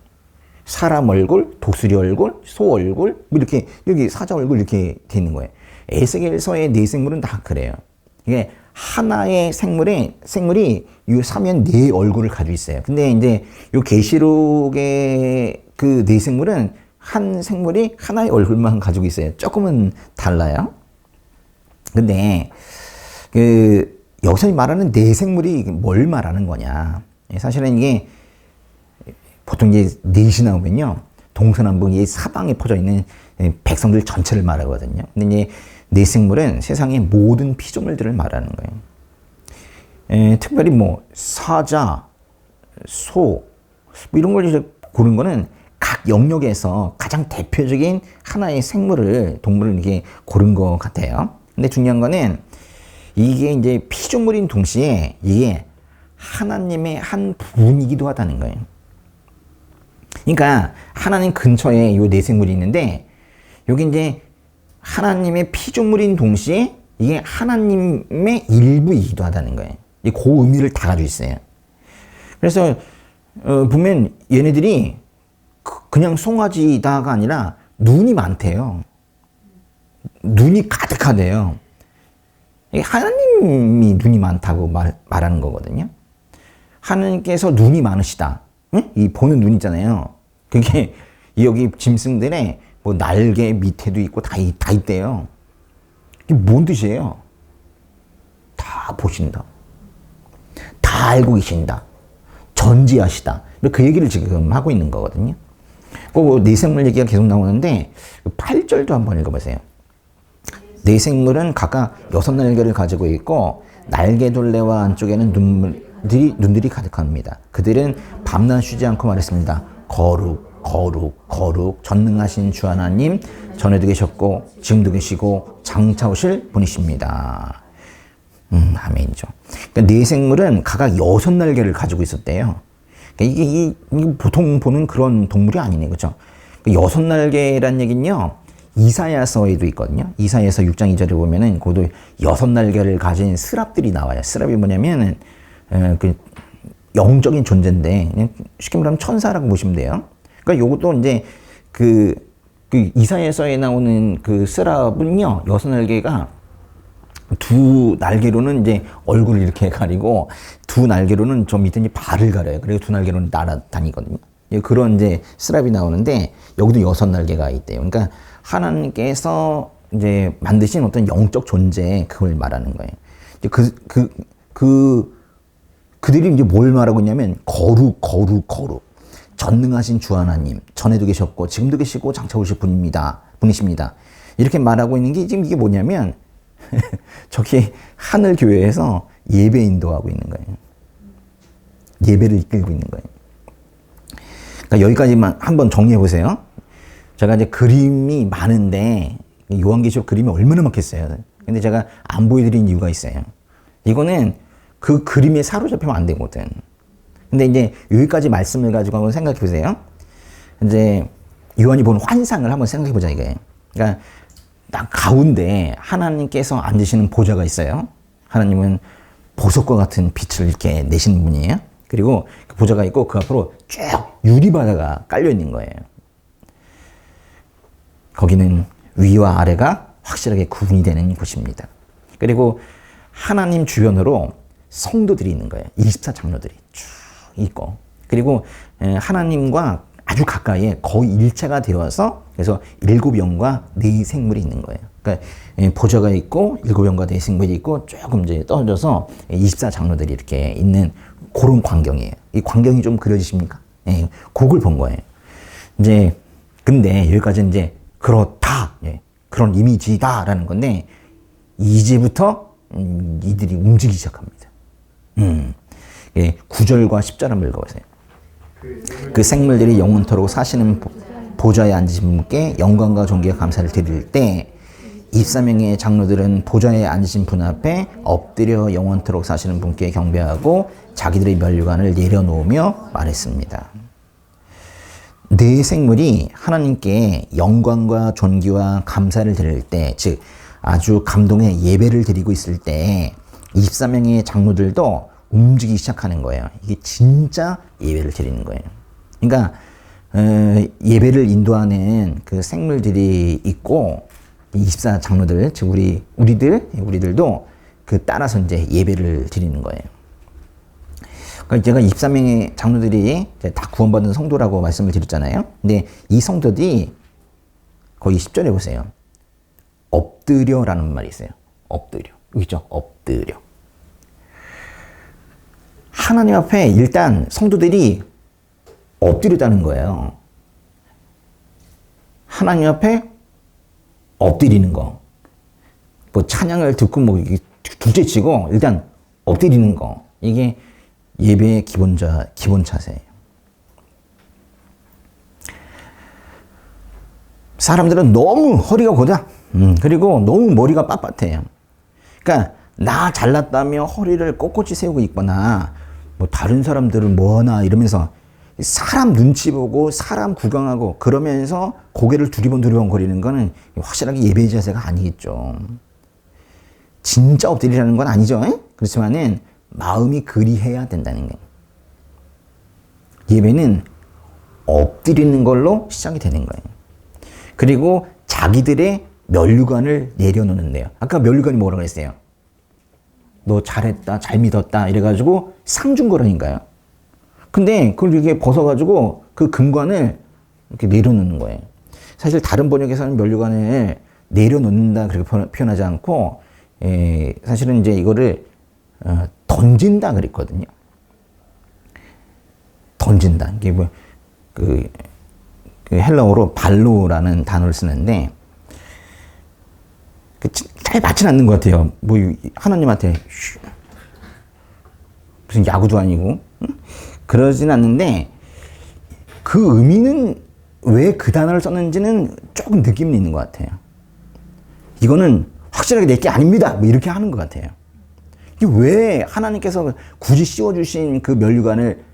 사람 얼굴, 독수리 얼굴, 소 얼굴, 뭐 이렇게 여기 사자 얼굴 이렇게 돼 있는 거예요. 에스겔서의 네 생물은 다 그래요. 이게 하나의 생물이 이 사면 네 얼굴을 가지고 있어요. 근데 이제 요 계시록의 그 네 생물은 한 생물이 하나의 얼굴만 가지고 있어요. 조금은 달라요. 근데 그 여기서 말하는 네 생물이 뭘 말하는 거냐? 사실은 이게 보통 이제 넷이 나오면요, 동서남북 이 사방에 퍼져 있는 백성들 전체를 말하거든요. 근데 이제 네 생물은 세상의 모든 피조물들을 말하는 거예요. 특별히 뭐 사자, 소, 뭐 이런 걸 이제 고른 거는 각 영역에서 가장 대표적인 하나의 동물을 이렇게 고른 것 같아요. 근데 중요한 거는 이게 이제 피조물인 동시에 이게 하나님의 한 부분이기도 하다는 거예요. 그러니까 하나님 근처에 요 네 생물이 있는데 여기 이제 하나님의 피조물인 동시에 이게 하나님의 일부이기도 하다는 거예요. 그 의미를 다 가지고 있어요. 그래서 보면 얘네들이 그냥 송아지다가 아니라 눈이 많대요. 눈이 가득하대요. 하나님이 눈이 많다고 말하는 거거든요. 하나님께서 눈이 많으시다. 응? 이 보는 눈 있잖아요. 그게 여기 짐승들의 뭐 날개 밑에도 있고 다 있대요. 이게 뭔 뜻이에요? 다 보신다. 다 알고 계신다. 전지하시다. 그 얘기를 지금 하고 있는 거거든요. 그 내생물 얘기가 계속 나오는데 8절도 한번 읽어보세요. 내생물은 각각 6날개를 가지고 있고 날개둘레와 안쪽에는 눈들이 가득합니다. 그들은 밤낮 쉬지 않고 말했습니다. 거룩, 거룩, 거룩, 전능하신 주 하나님, 전에도 계셨고 지금도 계시고 장차 오실 분이십니다. 아멘이죠. 그러니까 내생물은 각각 6날개를 가지고 있었대요. 그러니까 이게 보통 보는 그런 동물이 아니네, 그렇죠? 6날개란 얘기는요, 이사야서에도 있거든요. 이사야서 6장 2절에 보면은 그것도 6날개를 가진 스랍들이 나와요. 스랍이 뭐냐면은 그 영적인 존재인데 쉽게 말하면 천사라고 보시면 돼요. 그러니까 요것도 이제 그 이사야서에 나오는 그 스랍은요, 6날개가 두 날개로는 이제 얼굴을 이렇게 가리고 두 날개로는 저 밑에 이제 발을 가려요. 그리고 두 날개로는 날아다니거든요. 그런 이제 스랍이 나오는데 여기도 6날개가 있대요. 그러니까 하나님께서 이제 만드신 어떤 영적 존재, 그걸 말하는 거예요. 그들이 이제 뭘 말하고 있냐면 거룩, 거룩, 거룩. 전능하신 주 하나님, 전에도 계셨고 지금도 계시고 장차 오실 분이십니다. 이렇게 말하고 있는 게 지금 이게 뭐냐면 저기 하늘 교회에서 예배 인도하고 있는 거예요. 예배를 이끌고 있는 거예요. 그러니까 여기까지만 한번 정리해 보세요. 제가 이제 그림이 많은데 요한계시록 그림이 얼마나 많겠어요. 근데 제가 안 보여드린 이유가 있어요. 이거는 그 그림에 사로잡히면 안 되거든. 근데 이제 여기까지 말씀을 가지고 한번 생각해 보세요. 이제 요한이 본 환상을 한번 생각해 보자 이거예요. 그러니까 딱 가운데 하나님께서 앉으시는 보좌가 있어요. 하나님은 보석과 같은 빛을 이렇게 내시는 분이에요. 그리고 그 보좌가 있고 그 앞으로 쭉 유리바다가 깔려 있는 거예요. 거기는 위와 아래가 확실하게 구분이 되는 곳입니다. 그리고 하나님 주변으로 성도들이 있는 거예요. 24장로들이 쭉 있고, 그리고 하나님과 아주 가까이에 거의 일체가 되어서 그래서 7영과 4생물이 있는 거예요. 그러니까 보좌가 있고 7영과 4생물이 있고 조금 이제 떨어져서 24장로들이 이렇게 있는 그런 광경이에요. 이 광경이 좀 그려지십니까? 예, 그걸 본 거예요. 이제 근데 여기까지는 이제 그렇다, 예, 그런 이미지다라는 건데 이제부터 이들이 움직이기 시작합니다. 예, 9절과 10절 한번 읽어보세요. 그 생물들이 영원토록 사시는 보좌에 앉으신 분께 영광과 존귀와 감사를 드릴 때 24명의 장로들은 보좌에 앉으신 분 앞에 엎드려 영원토록 사시는 분께 경배하고 자기들의 면류관을 내려놓으며 말했습니다. 네 생물이 하나님께 영광과 존귀와 감사를 드릴 때, 즉 아주 감동의 예배를 드리고 있을 때 24명의 장로들도 움직이기 시작하는 거예요. 이게 진짜 예배를 드리는 거예요. 그러니까 예배를 인도하는 그 생물들이 있고 24장로들, 즉 우리들도 그 따라서 이제 예배를 드리는 거예요. 그러니까 제가 24명의 장로들이 다 구원받은 성도라고 말씀을 드렸잖아요. 근데 이 성도들이 거의 10절에 보세요. 엎드려라는 말이 있어요. 엎드려. 여기 있죠? 엎드려. 하나님 앞에 일단 성도들이 엎드렸다는 거예요. 하나님 앞에 엎드리는 거. 뭐 찬양을 듣고 뭐 둘째 치고 일단 엎드리는 거. 이게 예배의 기본 자세예요. 사람들은 너무 허리가 고다. 그리고 너무 머리가 빳빳해요. 그러니까 나 잘났다며 허리를 꼿꼿이 세우고 있거나 뭐 다른 사람들은 뭐하나 이러면서 사람 눈치 보고 사람 구경하고 그러면서 고개를 두리번 거리는 거는 확실하게 예배 자세가 아니겠죠. 진짜 엎드리라는 건 아니죠. 에? 그렇지만은 마음이 그리해야 된다는 거예요. 예배는 엎드리는 걸로 시작이 되는 거예요. 그리고 자기들의 면류관을 내려놓는데요. 아까 면류관이 뭐라고 했어요? 너 잘했다, 잘 믿었다 이래가지고 상 준 거라니까요. 근데 그걸 이렇게 벗어가지고 그 금관을 이렇게 내려놓는 거예요. 사실 다른 번역에서는 면류관을 내려놓는다 그렇게 표현하지 않고 사실은 이제 이거를 던진다 그랬거든요. 던진다. 이게 뭐 그 헬라어로 발로라는 단어를 쓰는데 잘 맞진 않는 것 같아요. 뭐 하나님한테 무슨 야구도 아니고 그러진 않는데 그 의미는 왜 그 단어를 썼는지는 조금 느낌이 있는 것 같아요. 이거는 확실하게 내게 아닙니다. 뭐 이렇게 하는 것 같아요. 이게 왜 하나님께서 굳이 씌워주신 그 면류관을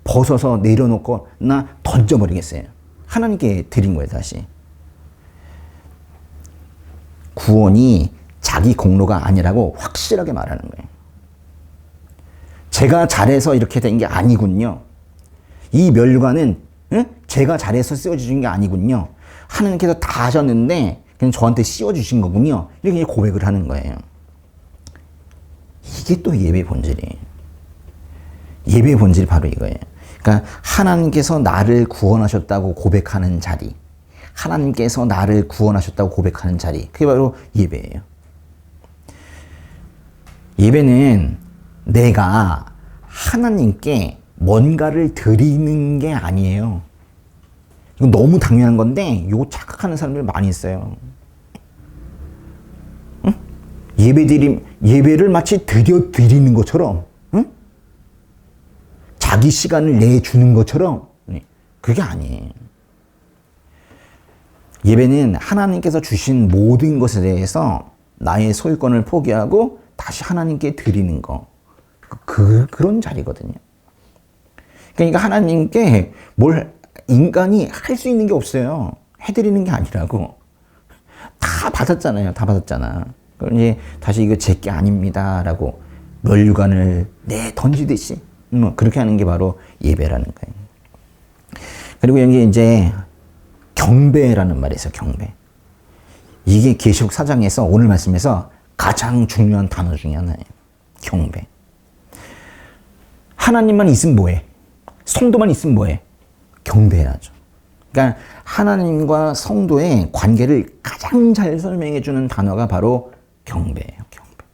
벗어서 내려놓고 나 던져버리겠어요. 하나님께 드린 거예요, 다시. 구원이 자기 공로가 아니라고 확실하게 말하는 거예요. 제가 잘해서 이렇게 된 게 아니군요. 이 면류관은 제가 잘해서 씌워주신 게 아니군요. 하나님께서 다 하셨는데 그냥 저한테 씌워주신 거군요. 이렇게 고백을 하는 거예요. 이게 또 예배의 본질이에요. 예배의 본질이 바로 이거예요. 그러니까 하나님께서 나를 구원하셨다고 고백하는 자리, 하나님께서 나를 구원하셨다고 고백하는 자리, 그게 바로 예배예요. 예배는 내가 하나님께 뭔가를 드리는 게 아니에요. 이건 너무 당연한 건데 이거 착각하는 사람들 많이 있어요. 응? 예배를 마치 드리는 것처럼, 응? 자기 시간을 내주는 것처럼, 그게 아니에요. 예배는 하나님께서 주신 모든 것에 대해서 나의 소유권을 포기하고 다시 하나님께 드리는 거. 그런 자리거든요. 그러니까 하나님께 인간이 할 수 있는 게 없어요. 해드리는 게 아니라고. 다 받았잖아요. 다 받았잖아. 그러니 다시 이거 제 게 아닙니다. 라고 면류관을 던지듯이 그렇게 하는 게 바로 예배라는 거예요. 그리고 여기 이제 경배라는 말이 있어요. 경배. 이게 계시록 4장에서 오늘 말씀에서 가장 중요한 단어 중에 하나예요. 경배. 하나님만 있으면 뭐해? 성도만 있으면 뭐해? 경배해야죠. 그러니까 하나님과 성도의 관계를 가장 잘 설명해 주는 단어가 바로 경배예요. 경배.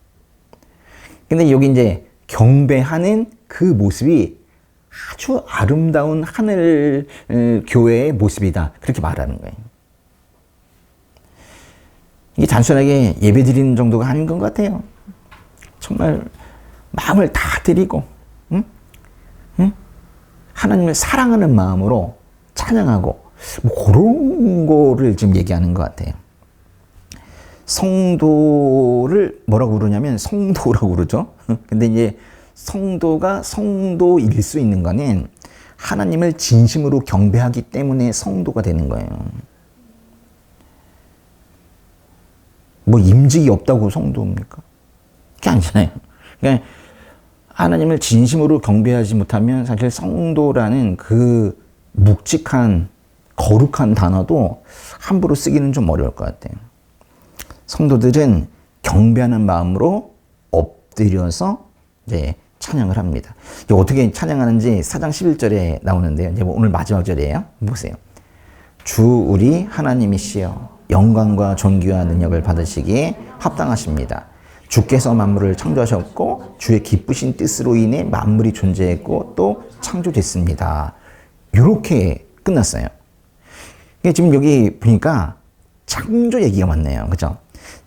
근데 여기 이제 경배하는 그 모습이 아주 아름다운 하늘 교회의 모습이다. 그렇게 말하는 거예요. 이게 단순하게 예배 드리는 정도가 아닌 것 같아요. 정말 마음을 다 드리고, 응? 하나님을 사랑하는 마음으로 찬양하고, 뭐 그런 거를 지금 얘기하는 것 같아요. 성도를 뭐라고 부르냐면 성도라고 부르죠. 근데 이제 성도가 성도일 수 있는 거는 하나님을 진심으로 경배하기 때문에 성도가 되는 거예요. 뭐 임직이 없다고 성도입니까? 그게 아니잖아요. 그러니까 하나님을 진심으로 경배하지 못하면 사실 성도라는 그 묵직한 거룩한 단어도 함부로 쓰기는 좀 어려울 것 같아요. 성도들은 경배하는 마음으로 엎드려서 이제 찬양을 합니다. 어떻게 찬양하는지 4장 11절에 나오는데요. 이제 오늘 마지막 절이에요. 보세요. 주 우리 하나님이시여 영광과 존귀와 능력을 받으시기에 합당하십니다. 주께서 만물을 창조하셨고 주의 기쁘신 뜻으로 인해 만물이 존재했고 또 창조됐습니다. 이렇게 끝났어요. 지금 여기 보니까 창조 얘기가 많네요. 그죠?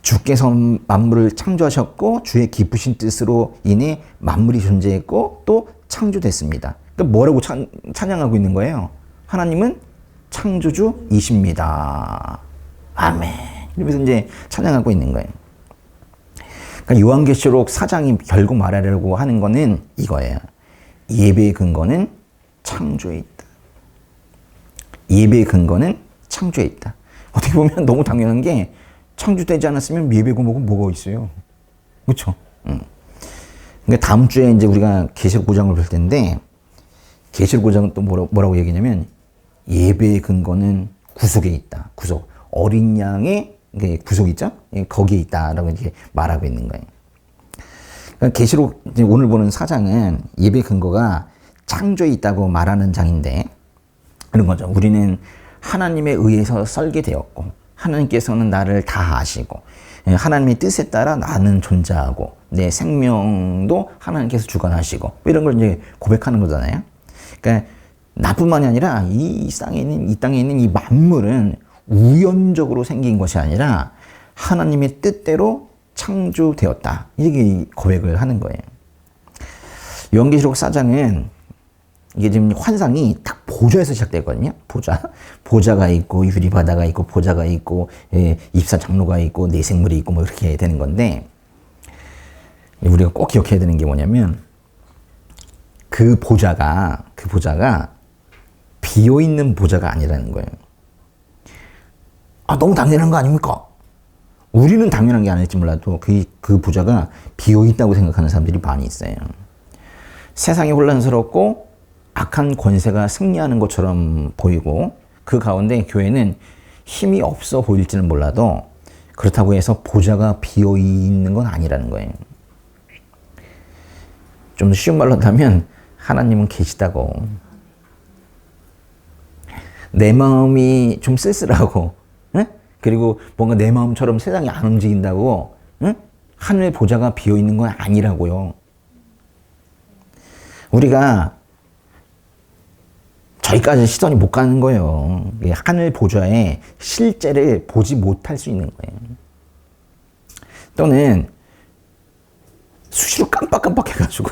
주께서 만물을 창조하셨고 주의 기쁘신 뜻으로 인해 만물이 존재했고 또 창조됐습니다. 그러니까 뭐라고 찬양하고 있는 거예요? 하나님은 창조주이십니다. 아멘. 이러면서 이제 찬양하고 있는 거예요. 그러니까 요한계시록 4장이 결국 말하려고 하는 거는 이거예요. 예배의 근거는 창조에 있다. 예배의 근거는 창조에 있다. 어떻게 보면 너무 당연한 게 창조되지 않았으면 예배고 뭐가 있어요. 그렇죠? 그러니까 다음 주에 이제 우리가 계시록 5장을 볼 텐데 계시록 5장은 또 뭐라고 얘기냐면 예배의 근거는 구속에 있다. 구속. 어린 양의 구속 있죠? 거기에 있다라고 이렇게 말하고 있는 거예요. 그러니까 계시록 오늘 보는 4장은 예배 근거가 창조에 있다고 말하는 장인데 그런 거죠. 우리는 하나님에 의해서 설계되었고 하나님께서는 나를 다 아시고 하나님의 뜻에 따라 나는 존재하고 내 생명도 하나님께서 주관하시고 이런 걸 이제 고백하는 거잖아요. 그러니까 나뿐만이 아니라 이 땅에 있는 이 만물은 우연적으로 생긴 것이 아니라 하나님의 뜻대로 창조되었다. 이렇게 고백을 하는 거예요. 요한계시록 4장은 이게 지금 환상이 딱 보좌에서 시작되거든요. 보좌가 있고 유리바다가 있고 보좌가 있고 입사 장로가 있고 내생물이 있고 뭐 이렇게 되는 건데 우리가 꼭 기억해야 되는 게 뭐냐면 그 보좌가 비어 있는 보좌가 아니라는 거예요. 아, 너무 당연한 거 아닙니까? 우리는 당연한 게 아닐지 몰라도 그 보좌가 비어 있다고 생각하는 사람들이 많이 있어요. 세상이 혼란스럽고 악한 권세가 승리하는 것처럼 보이고 그 가운데 교회는 힘이 없어 보일지는 몰라도 그렇다고 해서 보좌가 비어 있는 건 아니라는 거예요. 좀 더 쉬운 말로 한다면 하나님은 계시다고. 내 마음이 좀 쓸쓸하고 그리고 뭔가 내 마음처럼 세상이 안 움직인다고 하늘의 보좌가 비어 있는 건 아니라고요. 우리가 저기까지 시선이 못 가는 거예요. 하늘 보좌의 실제를 보지 못할 수 있는 거예요. 또는 수시로 깜빡깜빡 해가지고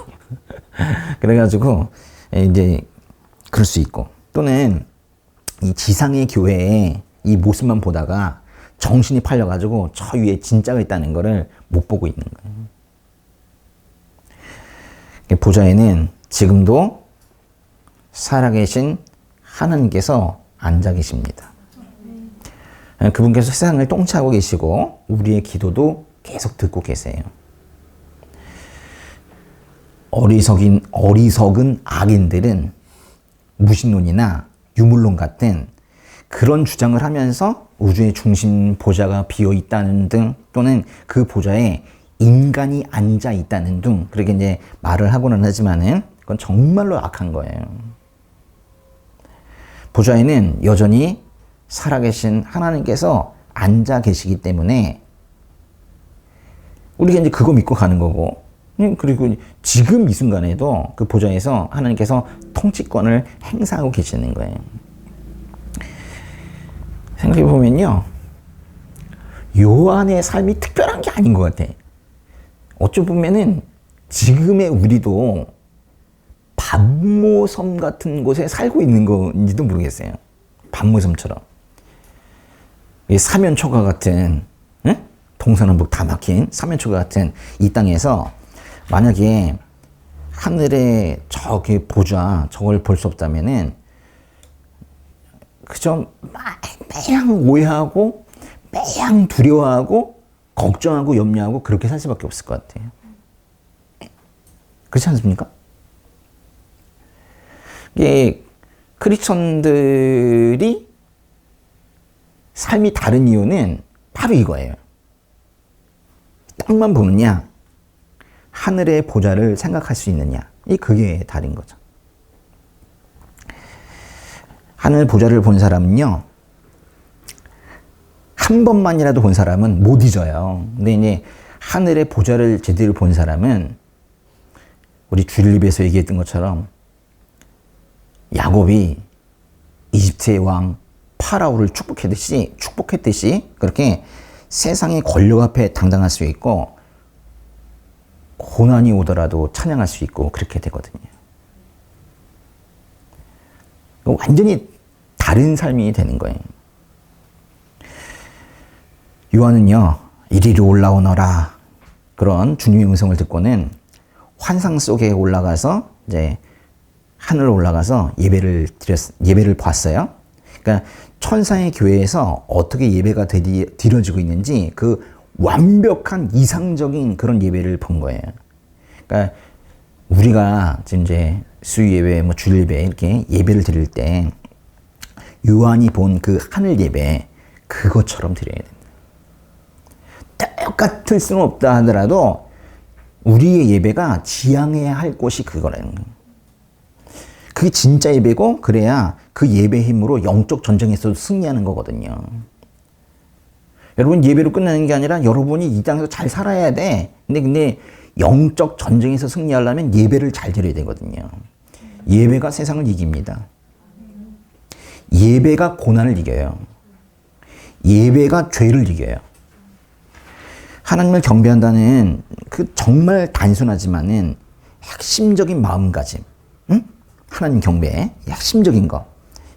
그래가지고 이제 그럴 수 있고 또는 이 지상의 교회의 이 모습만 보다가 정신이 팔려가지고 저 위에 진짜가 있다는 거를 못 보고 있는 거예요. 보좌에는 지금도 살아계신 하나님께서 앉아 계십니다. 그분께서 세상을 통치하고 계시고 우리의 기도도 계속 듣고 계세요. 어리석은 악인들은 무신론이나 유물론 같은 그런 주장을 하면서 우주의 중심 보좌가 비어 있다는 등 또는 그 보좌에 인간이 앉아 있다는 등 그렇게 이제 말을 하고는 하지만은 그건 정말로 악한 거예요. 보좌에는 여전히 살아계신 하나님께서 앉아 계시기 때문에 우리가 이제 그거 믿고 가는 거고 그리고 지금 이 순간에도 그 보좌에서 하나님께서 통치권을 행사하고 계시는 거예요. 생각해보면요. 요한의 삶이 특별한 게 아닌 것 같아. 어쩌보면은 지금의 우리도 반모섬 같은 곳에 살고 있는 건지도 모르겠어요. 반모섬처럼. 사면초가 같은, 동서남북 다 막힌 사면초가 같은 이 땅에서 만약에 하늘에 저기 보좌 저걸 볼 수 없다면은 그저 매양 오해하고 매양 두려워하고 걱정하고 염려하고 그렇게 살 수밖에 없을 것 같아요. 그렇지 않습니까? 이게 크리스천들이 삶이 다른 이유는 바로 이거예요. 땅만 보느냐, 하늘의 보좌를 생각할 수 있느냐, 그게 다른 거죠. 하늘 보좌를 본 사람은요, 한 번만이라도 본 사람은 못 잊어요. 근데 이제 하늘의 보좌를 제대로 본 사람은 우리 주일립에서 얘기했던 것처럼 야곱이 이집트의 왕 파라오를 축복했듯이 그렇게 세상의 권력 앞에 당당할 수 있고 고난이 오더라도 찬양할 수 있고 그렇게 되거든요. 완전히 다른 삶이 되는 거예요. 요한은요, 이리로 올라오너라 그런 주님의 음성을 듣고는 환상 속에 올라가서 이제 하늘로 올라가서 예배를 봤어요. 그러니까 천사의 교회에서 어떻게 예배가 드려지고 있는지 그 완벽한 이상적인 그런 예배를 본 거예요. 그러니까 우리가 이제 수요 예배, 뭐 주일 예배 이렇게 예배를 드릴 때 요한이 본 그 하늘 예배 그것처럼 드려야 됩니다. 똑같을 수는 없다 하더라도 우리의 예배가 지향해야 할 곳이 그거라는 거예요. 그게 진짜 예배고 그래야 그 예배 힘으로 영적 전쟁에서도 승리하는 거거든요. 여러분 예배로 끝나는 게 아니라 여러분이 이 땅에서 잘 살아야 돼. 근데 영적 전쟁에서 승리하려면 예배를 잘 드려야 되거든요. 예배가 세상을 이깁니다. 예배가 고난을 이겨요. 예배가 죄를 이겨요. 하나님을 경배한다는 그 정말 단순하지만은 핵심적인 마음가짐, 응? 하나님 경배의 핵심적인 거.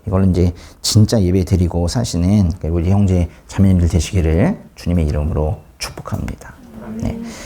이걸 이제 진짜 예배 드리고 사시는 우리 형제 자매님들 되시기를 주님의 이름으로 축복합니다. 네.